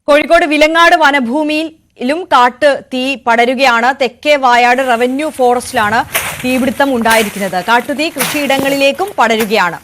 കോഴിക്കോട് വിലങ്ങാട് വനഭൂമിയിലും കാട്ട് തീ പടരുകയാണ്. തെക്കേ വായാട് റവന്യൂ ഫോറസ്റ്റിലാണ് തീപിടുത്തം ഉണ്ടായിരിക്കുന്നത്. കാട്ടുതീ കൃഷിയിടങ്ങളിലേക്കും പടരുകയാണ്.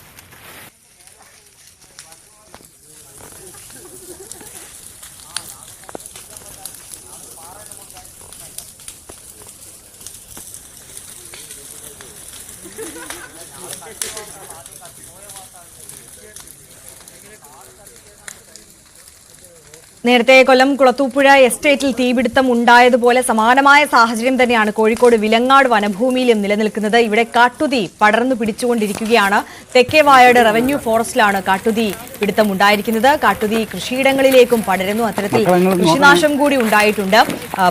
നേരത്തെ കൊല്ലം കുളത്തൂപ്പുഴ എസ്റ്റേറ്റിൽ തീപിടുത്തം ഉണ്ടായതുപോലെ സമാനമായ സാഹചര്യം തന്നെയാണ് കോഴിക്കോട് വിലങ്ങാട് വനഭൂമിയിലും നിലനിൽക്കുന്നത്. ഇവിടെ കാട്ടുതീ പടർന്നു പിടിച്ചുകൊണ്ടിരിക്കുകയാണ്. തെക്കേ വായാട് റവന്യൂ ഫോറസ്റ്റിലാണ് കാട്ടുതീ പിടുത്തം ഉണ്ടായിരിക്കുന്നത്. കാട്ടുതീ കൃഷിയിടങ്ങളിലേക്കും പടരുന്നു. അത്തരത്തിൽ കൃഷിനാശം കൂടി ഉണ്ടായിട്ടുണ്ട്.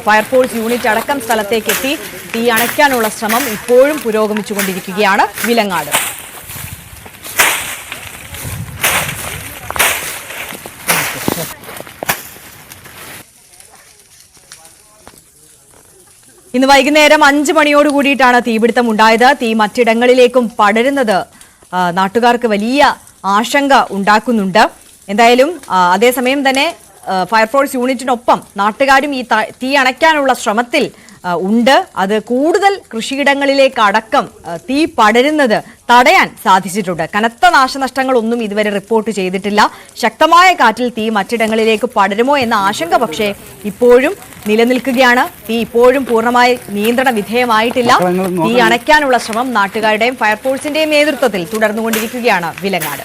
ഫയർഫോഴ്സ് യൂണിറ്റ് അടക്കം സ്ഥലത്തേക്ക് എത്തി തീ അണയ്ക്കാനുള്ള ശ്രമം ഇപ്പോഴും പുരോഗമിച്ചുകൊണ്ടിരിക്കുകയാണ്. വിലങ്ങാട് ഇന്ന് വൈകുന്നേരം 5 മണിയോട് കൂടിയിട്ടാണ് തീപിടുത്തം ഉണ്ടായത്. തീ മറ്റിടങ്ങളിലേക്കും പടരുന്നത് നാട്ടുകാർക്ക് വലിയ ആശങ്ക ഉണ്ടാക്കുന്നുണ്ട്. എന്തായാലും അതേസമയം തന്നെ ഫയർഫോഴ്സ് യൂണിറ്റിനൊപ്പം നാട്ടുകാരും ഈ തീ അണയ്ക്കാനുള്ള ശ്രമത്തിൽ ഉണ്ട്. അത് കൂടുതൽ കൃഷിയിടങ്ങളിലേക്ക് അടക്കം തീ പടരുന്നത് തടയാൻ സാധിച്ചിട്ടുണ്ട്. കനത്ത നാശനഷ്ടങ്ങളൊന്നും ഇതുവരെ റിപ്പോർട്ട് ചെയ്തിട്ടില്ല. ശക്തമായ കാറ്റിൽ തീ മറ്റിടങ്ങളിലേക്ക് പടരുമോ എന്ന ആശങ്ക പക്ഷേ ഇപ്പോഴും നിലനിൽക്കുകയാണ്. തീ ഇപ്പോഴും പൂർണ്ണമായി നിയന്ത്രണ വിധേയമായിട്ടില്ല. തീ അണയ്ക്കാനുള്ള ശ്രമം നാട്ടുകാരുടെയും ഫയർഫോഴ്സിന്റെയും നേതൃത്വത്തിൽ തുടർന്നുകൊണ്ടിരിക്കുകയാണ് വിലങ്ങാട്.